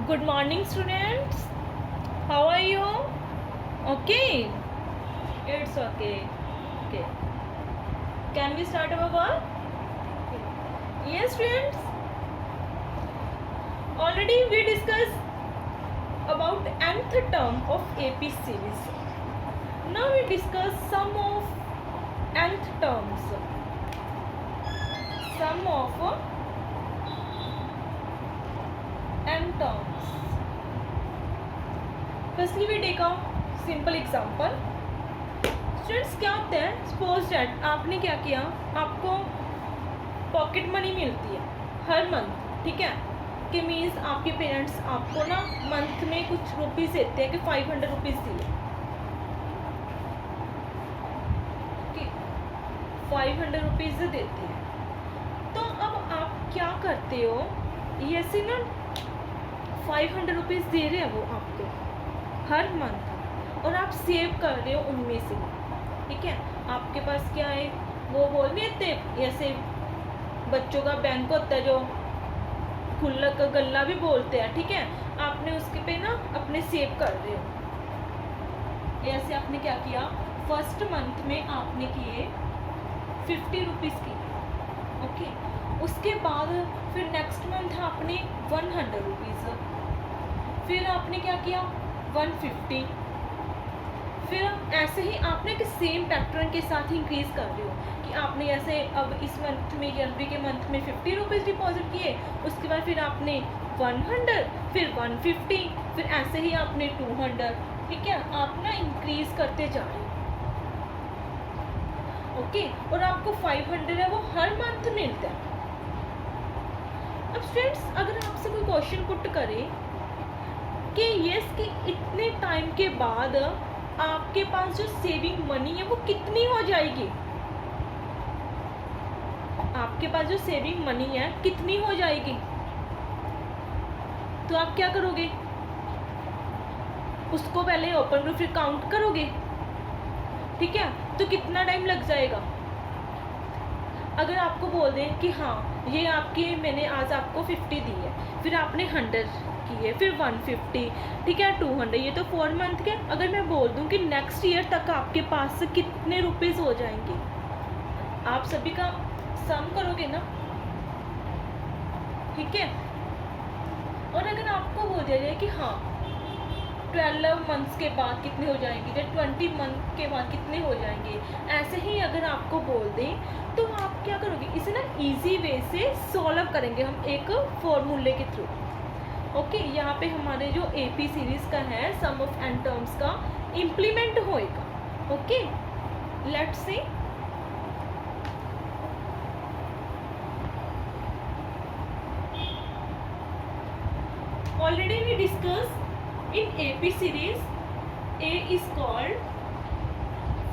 Good morning, students. How are you? Okay. It's okay. Okay. Can we start our work? Yes, students. Already we discussed about nth term of AP series. Now we discuss some of nth terms. Some of n terms. Firstly, we take a simple example. Students क्या होते हैं, suppose that आपने क्या किया, आपको pocket money मिलती है हर month, ठीक है, कि मीन्स आपके पेरेंट्स आपको ना मंथ में कुछ रुपीज़ देते हैं कि 500 रुपीज़ दिए, कि 500 रुपीज़ देते हैं। तो अब आप क्या करते हो, ये से ना 500 रुपीज़ दे रहे हैं वो आपको हर मंथ, और आप सेव कर रहे हो उनमें से, ठीक है। आपके पास क्या है, वो बोल नहीं देते, ऐसे बच्चों का बैंक होता है जो खुला का गल्ला भी बोलते हैं, ठीक है, आपने उसके पे ना अपने सेव कर रहे हो। ऐसे आपने क्या किया, फर्स्ट मंथ में आपने किए 50 रुपीज़ की, ओके। उसके बाद फिर नेक्स्ट मंथ आपने 100 रुपीज़, फिर आपने क्या किया 150, फिर ऐसे ही आपने एक सेम पैटर्न के साथ इंक्रीज कर रहे हो कि आपने ऐसे अब इस मंथ में, जनवरी के मंथ में 50 रुपीज़ डिपॉजिट किए, उसके बाद फिर आपने 100, फिर 150, फिर ऐसे ही आपने 200, ठीक है, आप ना इंक्रीज करते जा रहे हो, ओके। और आपको 500 है वो हर मंथ मिलता है। अब स्टूडेंट्स, अगर आपसे कोई क्वेश्चन पुट करे कि यस कि इतने टाइम के बाद आपके पास जो सेविंग मनी है वो कितनी हो जाएगी, आपके पास जो सेविंग मनी है कितनी हो जाएगी, तो आप क्या करोगे, उसको पहले ओपन करो फिर काउंट करोगे, ठीक है। तो कितना टाइम लग जाएगा। अगर आपको बोल दें कि हाँ ये आपकी, मैंने आज आपको 50 दी है, फिर आपने 100 की है, फिर 150, ठीक है, 200, ये तो 4 मंथ के। अगर मैं बोल दूं कि नेक्स्ट ईयर तक आपके पास कितने रुपीज़ हो जाएंगे, आप सभी का सम करोगे ना, ठीक है। और अगर आपको बोल दिया जाए कि हाँ 12 मंथ्स के बाद कितने हो जाएंगे, या 20 मंथ के बाद कितने हो जाएंगे, ऐसे ही अगर आपको बोल दें तो आप क्या करोगे, इसे ना इजी वे से सॉल्व करेंगे हम एक फॉर्मूले के थ्रू, ओके। यहाँ पे हमारे जो एपी सीरीज का है सम ऑफ एन टर्म्स का इम्प्लीमेंट होएगा, okay. Let's see, already we discussed in AP series, A is called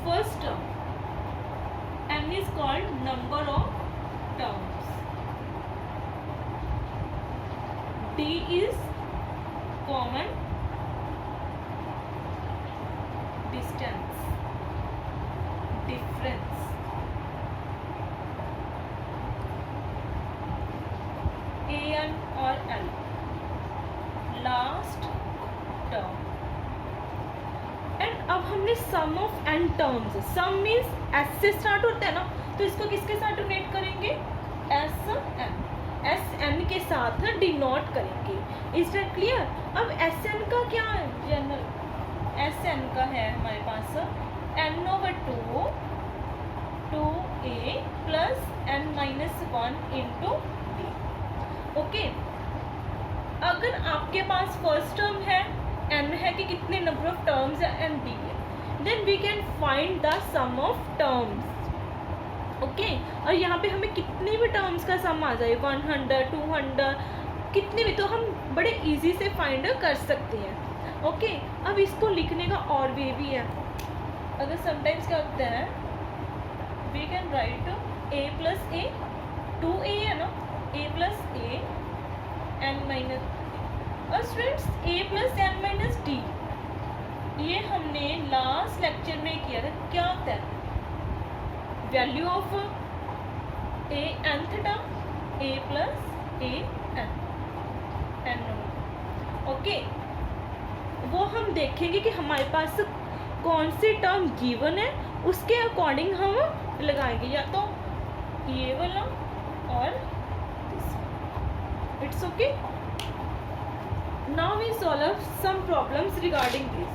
first term, N is called number of terms, D is common distance, difference, AN और L last term. And अब हमने sum of n terms, sum means S से start होता है ना, तो इसको किसके साथ डोनेट करेंगे, एस एन, एस एन के साथ डिनोट करेंगे। Is that clear. अब एस एन का क्या है, जनरल एस एन का है हमारे पास n over 2a plus n minus 1 into d, okay. अगर आपके पास फर्स्ट टर्म है n है कि कितने नंबर ऑफ टर्म्स है एंड d है, then we can find the sum of terms, okay. और यहाँ पे हमें कितनी भी टर्म्स का सम आ जाए 100 200 कितने भी, तो हम बड़े इजी से फाइंड कर सकते हैं, ओके। अब इसको लिखने का और वे भी है। अगर समटाइम्स क्या होता है, we can write a plus a, 2a है ना, a plus a n minus, और students a plus n minus d, ये हमने लास्ट लेक्चर में किया था। क्या होता है, value of a nth term a plus a n, n okay, वो हम देखेंगे कि हमारे पास कौन सी टर्म गिवन है, उसके अकॉर्डिंग हम लगाएंगे, या तो ये वाला और it's okay. Now we solve some problems regarding this.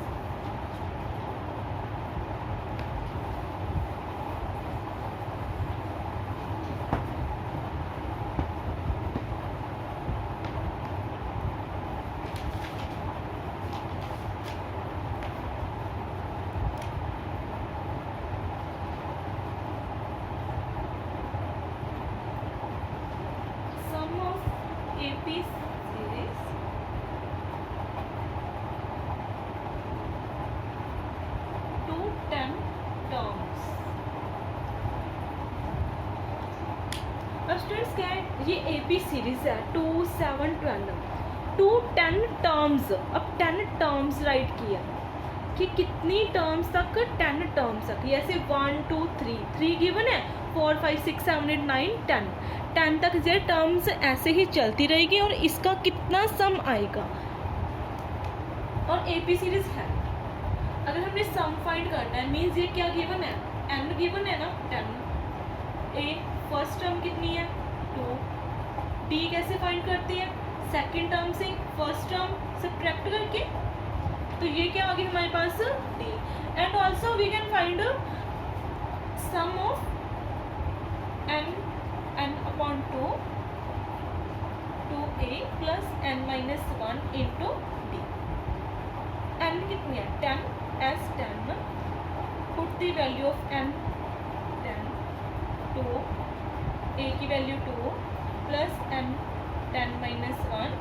AP series to 10 terms। अब स्टूडेंट्स क्या है, ये AP सीरीज है 2, 7, 12 टू 10 टर्म्स। अब 10 टर्म्स राइट किया कि कितनी टर्म्स तक, 10 टर्म्स तक, जैसे 1 2 3 गिवन है, 4 5 6 7 8 9 10 तक ये टर्म्स ऐसे ही चलती रहेगी और इसका कितना सम आएगा। और AP सीरीज है, अगर हमने सम फाइंड करना है मीन्स ये क्या गिवन है, n गिवन है ना 10। ए फर्स्ट टर्म कितनी है 2, D कैसे फाइंड करते हैं, सेकेंड टर्म से फर्स्ट टर्म सबट्रैक्ट करके, तो ये क्या आ गया हमारे पास D। And also we can find sum of n upon 2 2a plus n minus 1 into d। n कितनी है 10 as 10, put the value of n 10 2, a की value 2 plus n 10 minus 1।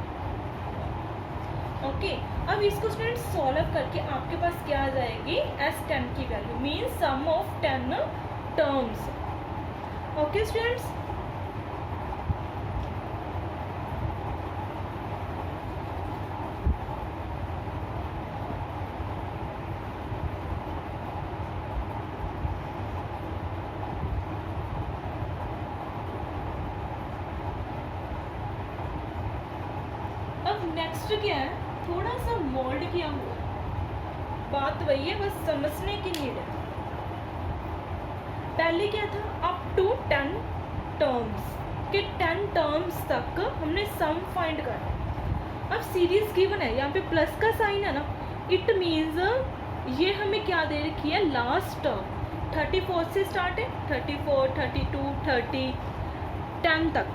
Okay, अब इसको स्टूडेंट सॉल्व करके आपके पास क्या आ जाएगी as 10 की value means sum of 10 terms. Okay students, next क्या है, थोड़ा सा मोल्ड किया हुआ है, बात वही है बस समझने की नीड है। पहले क्या था, अप टू 10 टर्म्स के 10 टर्म्स तक हमने सम फाइंड करना। अब सीरीज गिवन है, यहाँ पे प्लस का साइन है ना, इट मीन्स ये हमें क्या दे रखी है, लास्ट टर्म 34 से स्टार्ट है, 34 32 30 10 तक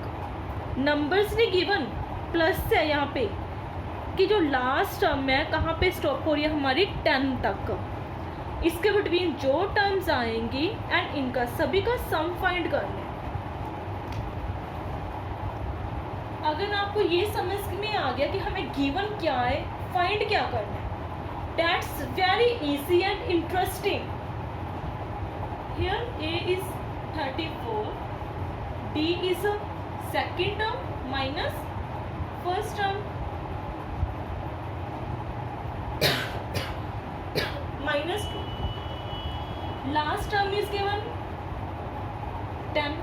नंबर्स ने गिवन, प्लस है यहाँ पे कि जो लास्ट टर्म है कहाँ पे स्टॉप हो रही है हमारी 10 तक। इसके बिटवीन जो टर्म्स आएंगी एंड इनका सभी का सम फाइंड करना है। अगर आपको ये समझ में आ गया कि हमें गिवन क्या है, फाइंड क्या करना है, that's very easy and interesting. Here a is 34, d is second term minus first term minus 2, last term is given 10,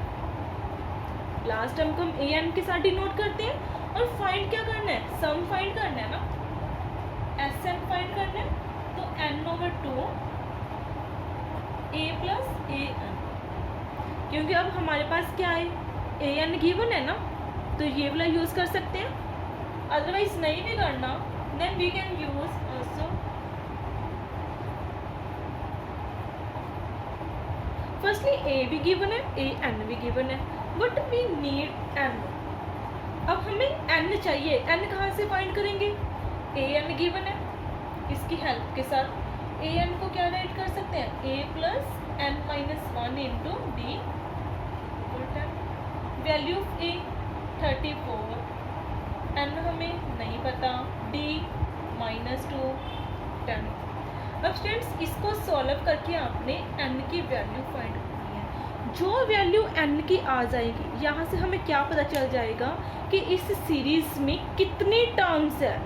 last term को हम ए एन के साथ डिनोट करते हैं और फाइंड क्या करना है, सम फाइंड करना है ना, एस एन फाइंड करना है, तो n/2 a plus A N, क्योंकि अब हमारे पास क्या है ए एन गिवन है ना, तो ये वाला यूज कर सकते हैं, अदरवाइज नहीं भी करना then we can use also. Firstly a भी गिवन है, ए एन भी गिवन है, बट वी नीड एन। अब हमें एन चाहिए, एन कहाँ से फाइंड करेंगे, ए एन गिवन है, इसकी हेल्प के साथ ए एन को क्या राइट कर सकते हैं, a plus n minus 1 into d, value of a 34, n हमें नहीं पता, डी -2 10। अब स्टूडेंट्स इसको सॉल्व करके आपने n की वैल्यू फाइंड करनी है। जो वैल्यू n की आ जाएगी, यहाँ से हमें क्या पता चल जाएगा कि इस सीरीज में कितनी टर्म्स है,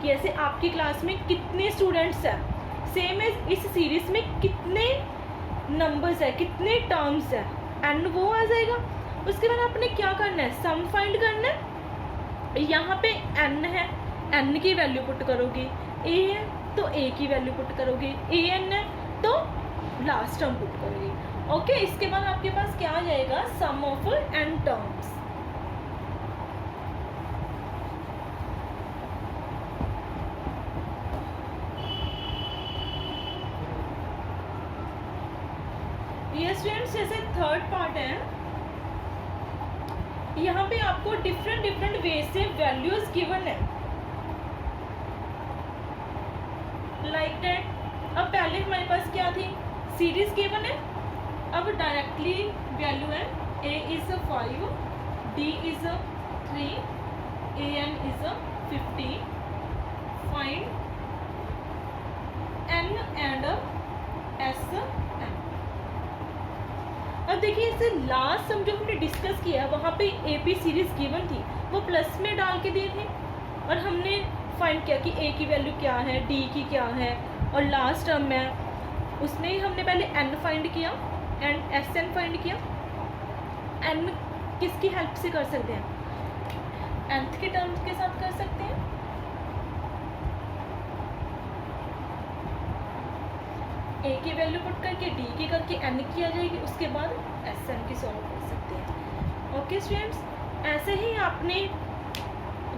कि ऐसे आपकी क्लास में कितने स्टूडेंट्स हैं, सेम एज इस सीरीज में कितने नंबर्स है, कितने टर्म्स है, n वो आ जाएगा। उसके बाद आपने क्या करना है, सम फाइंड करना है। यहाँ पे n है, एन की वैल्यू पुट करोगे, ए है तो ए की वैल्यू पुट करोगे, ए एन है तो लास्ट टर्म पुट करोगे। ओके, इसके बाद आपके पास क्या आ जाएगा, सम ऑफ एन टर्म्स। ये स्टूडेंट्स जैसे थर्ड पार्ट है, यहाँ पे आपको डिफरेंट वे से वैल्यूज गिवन है लाइक दैट। अब पहले हमारे पास क्या थी, सीरीज गिवन है, अब डायरेक्टली वैल्यू है a is 5, d is 3, an is 50, find n and s n। अब देखिए इसे लास्ट सम जो हमने डिस्कस किया वहाँ पे ए पी सीरीज गिवन थी, वो प्लस में डाल के दिए थे और हमने फाइंड किया कि ए की वैल्यू क्या है, डी की क्या है, और लास्ट टर्म है उसमें ही हमने पहले एन फाइंड किया एंड एस एन फाइंड किया। एन किसकी हेल्प से कर सकते हैं, nth के टर्म्स के साथ कर सकते हैं। ए की वैल्यू पुट करके डी की करके एन की आ जाएगी, उसके बाद एस एन की सॉल्व कर सकते हैं। ओके स्टूडेंट्स, ऐसे ही आपने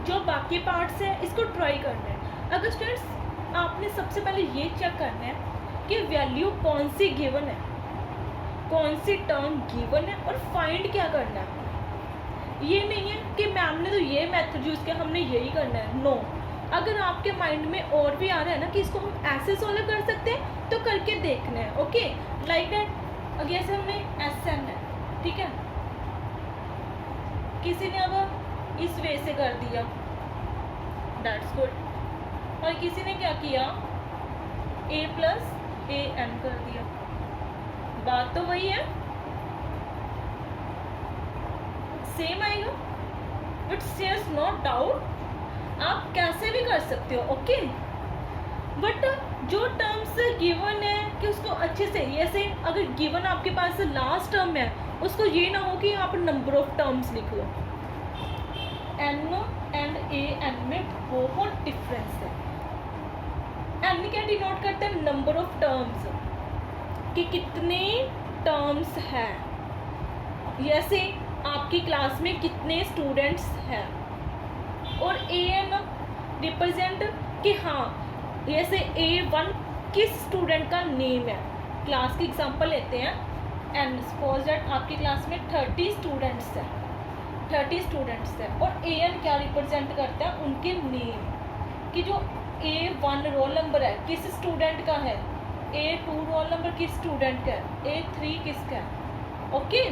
जो बाकी पार्ट्स हैं इसको ट्राई करना है। अगर स्टूडेंट्स आपने सबसे पहले ये चेक करना है कि वैल्यू कौन सी गिवन है, कौन सी टर्म गिवन है, और फाइंड क्या करना है। ये नहीं है कि मैम ने तो ये मेथड यूज़ किया हमने यही करना है, नो। अगर आपके माइंड में और भी आ रहा है ना कि इसको हम ऐसे सॉल्व कर सकते हैं तो करके देखना है। ओके, लाइक दैट अगर ऐसे हमने एस एन है, ठीक है, किसी ने अब इस वे से कर दिया, दैट्स गुड, और किसी ने क्या किया, ए प्लस ए एन कर दिया, बात तो वही है, सेम आएगा, बट देयर्स नो डाउट आप कैसे भी कर सकते हो। ओके, बट जो टर्म्स गिवन है कि उसको अच्छे से, जैसे अगर गिवन आपके पास लास्ट टर्म है उसको ये ना हो कि आप नंबर ऑफ टर्म्स लिख लो। एन एंड ए एन में बहुत डिफरेंस है। एन क्या डिनोट करता है, नंबर ऑफ टर्म्स, कि कितने टर्म्स हैं, जैसे आपकी क्लास में कितने स्टूडेंट्स हैं, और ए एन रिप्रेजेंट कि हाँ जैसे A1 किस स्टूडेंट का नेम है। क्लास की एग्जांपल लेते हैं, एंड सपोज दैट आपकी क्लास में 30 स्टूडेंट्स हैं, 30 स्टूडेंट्स हैं, और AN क्या रिप्रेजेंट करता है, उनके नेम, कि जो A1 रोल नंबर है किस स्टूडेंट का है, A2 रोल नंबर किस स्टूडेंट का है, A3 किसका है। ओके,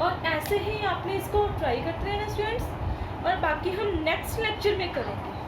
और ऐसे ही आपने इसको ट्राई करते रहना स्टूडेंट्स, और बाकी हम नेक्स्ट लेक्चर में करेंगे।